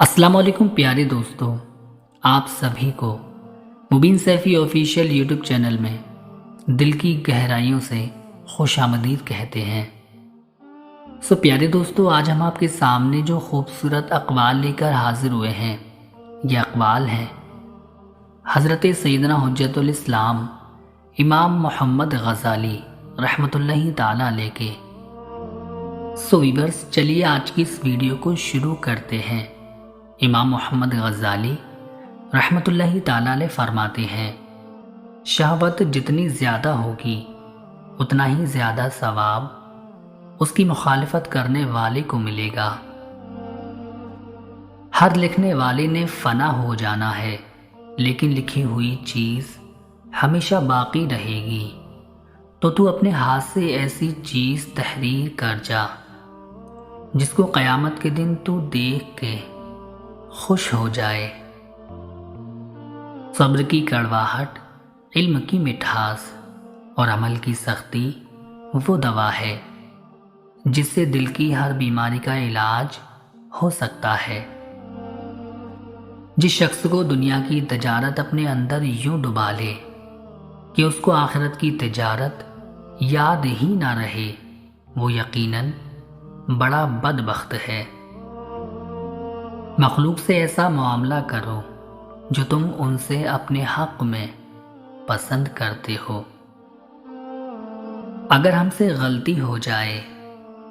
अस्सलाम वालेकुम प्यारे दोस्तों, आप सभी को मुबीन सैफ़ी ऑफिशियल यूट्यूब चैनल में दिल की गहराइयों से खुशामदीद कहते हैं। प्यारे दोस्तों, आज हम आपके सामने जो खूबसूरत अक़वाल लेकर हाजिर हुए हैं, ये अक़वाल हैं हज़रत सैयदना हुज्जतुल इस्लाम इमाम मोहम्मद ग़ज़ाली रहमतुल्लाहि ताला अलैह के। वीवर्स, चलिए आज की इस वीडियो को शुरू करते हैं। इमाम मोहम्मद ग़ज़ाली रहमतुल्लाहि ताला अलैह फरमाते हैं, शहवत जितनी ज़्यादा होगी उतना ही ज़्यादा सवाब उसकी मुखालिफत करने वाले को मिलेगा। हर लिखने वाले ने फ़ना हो जाना है, लेकिन लिखी हुई चीज़ हमेशा बाकी रहेगी। तो तू अपने हाथ से ऐसी चीज़ तहरीर कर जा जिसको क़यामत के दिन तू देख के खुश हो जाए। सब्र की कड़वाहट, इल्म की मिठास और अमल की सख्ती वो दवा है जिससे दिल की हर बीमारी का इलाज हो सकता है। जिस शख्स को दुनिया की तजारत अपने अंदर यूं डुबा ले कि उसको आखिरत की तजारत याद ही ना रहे, वो यकीनन बड़ा बदबख्त है। मखलूक से ऐसा मामला करो जो तुम उनसे अपने हक में पसंद करते हो। अगर हमसे गलती हो जाए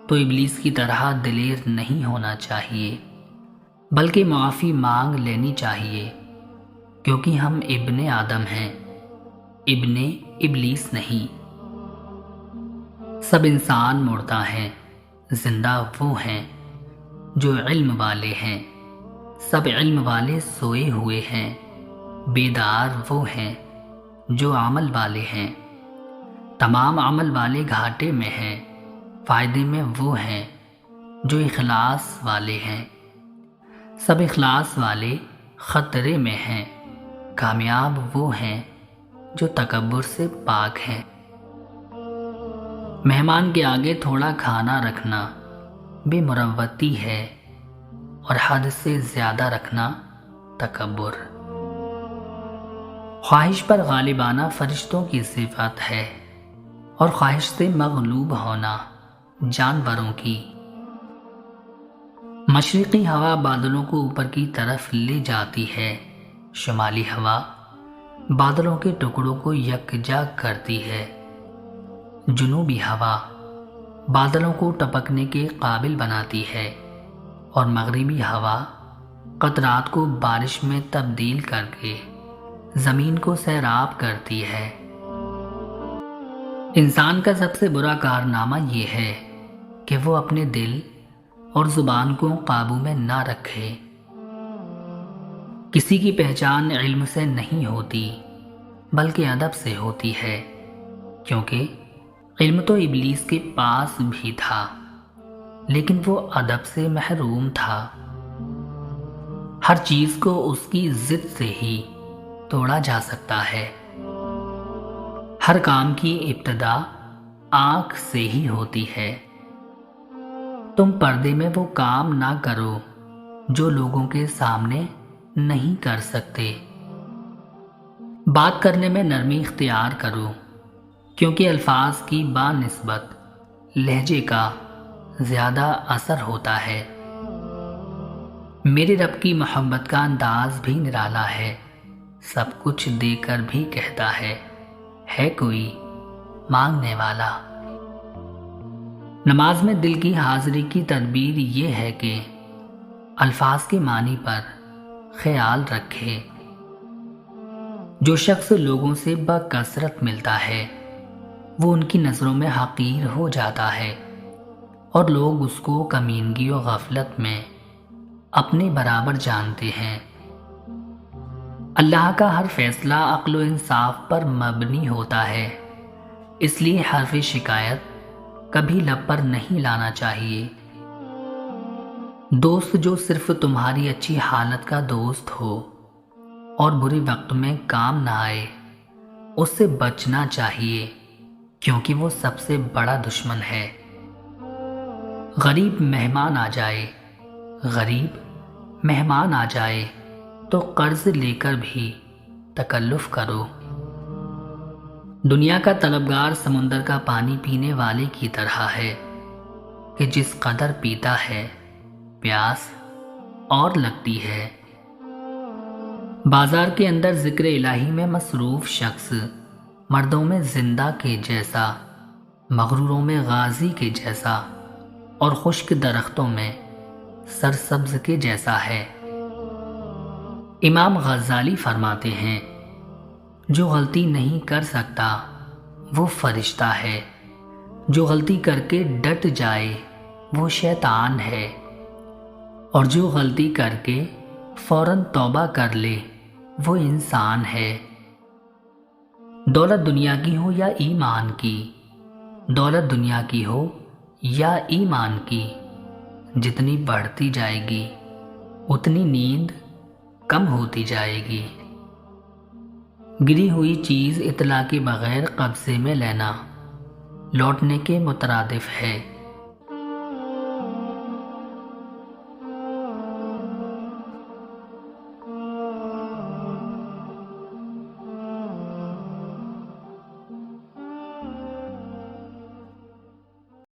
तो इब्लीस की तरह दिलेर नहीं होना चाहिए, बल्कि माफ़ी मांग लेनी चाहिए, क्योंकि हम इब्ने आदम हैं, इब्ने इब्लीस नहीं। सब इंसान मुर्दा हैं, जिंदा वो हैं जो इल्म वाले हैं। सब इल्म वाले सोए हुए हैं, बेदार वो हैं जो अमल वाले हैं। तमाम अमल वाले घाटे में हैं, फ़ायदे में वो हैं जो इखलास वाले हैं। सब इखलास वाले ख़तरे में हैं, कामयाब वो हैं जो तकब्बुर से पाक हैं। मेहमान के आगे थोड़ा खाना रखना बेमुरव्वती है और हद से ज़्यादा रखना तकब्बुर। ख्वाहिश पर गालिबाना फरिश्तों की सिफत है और ख्वाहिश से मगलूब होना जानवरों की। मशरिक़ी हवा बादलों को ऊपर की तरफ ले जाती है, शुमाली हवा बादलों के टुकड़ों को यकजा करती है। जुनूबी हवा बादलों को टपकने के काबिल बनाती है और मगरिबी हवा कतरात को बारिश में तब्दील करके ज़मीन को सैराब करती है। इंसान का सबसे बुरा कारनामा ये है कि वो अपने दिल और ज़ुबान को काबू में ना रखे। किसी की पहचान इल्म से नहीं होती बल्कि अदब से होती है, क्योंकि इल्म तो इब्लीस के पास भी था, लेकिन वो अदब से महरूम था। हर चीज को उसकी जिद से ही तोड़ा जा सकता है। हर काम की इब्तिदा आंख से ही होती है। तुम पर्दे में वो काम ना करो जो लोगों के सामने नहीं कर सकते। बात करने में नरमी इख्तियार करो, क्योंकि अल्फाज की बानिस्बत लहजे का ज़्यादा असर होता है। मेरे रब की मोहब्बत का अंदाज भी निराला है, सब कुछ देकर भी कहता है कोई मांगने वाला। नमाज में दिल की हाजिरी की तदबीर ये है कि अल्फाज के मानी पर ख्याल रखे। जो शख्स लोगों से बकसरत मिलता है वो उनकी नज़रों में हकीर हो जाता है और लोग उसको कमीनगी और गफलत में अपने बराबर जानते हैं। अल्लाह का हर फैसला अक्ल व इंसाफ पर मबनी होता है, इसलिए हर्फ शिकायत कभी लब पर नहीं लाना चाहिए। दोस्त जो सिर्फ तुम्हारी अच्छी हालत का दोस्त हो और बुरे वक्त में काम ना आए, उससे बचना चाहिए, क्योंकि वो सबसे बड़ा दुश्मन है। गरीब मेहमान आ जाए, गरीब مہمان آ جائے تو قرض لے کر بھی تکلف کرو۔ دنیا کا طلبگار سمندر کا پانی پینے والے کی طرح ہے کہ جس قدر پیتا ہے پیاس اور لگتی ہے۔ بازار کے اندر ذکر الہی میں مصروف شخص مردوں میں زندہ کے جیسا، مغروروں میں غازی کے جیسا اور خشک درختوں میں سرسبز کے جیسا ہے۔ امام غزالی فرماتے ہیں، جو غلطی نہیں کر سکتا وہ فرشتہ ہے، جو غلطی کر کے ڈٹ جائے وہ شیطان ہے، اور جو غلطی کر کے فوراً توبہ کر لے وہ انسان ہے۔ دولت دنیا کی ہو یا ایمان کی، دولت دنیا کی ہو یا ایمان کی، جتنی بڑھتی جائے گی اتنی نیند کم ہوتی جائے گی۔ گری ہوئی چیز اطلاع کے بغیر قبضے میں لینا لوٹنے کے مترادف ہے۔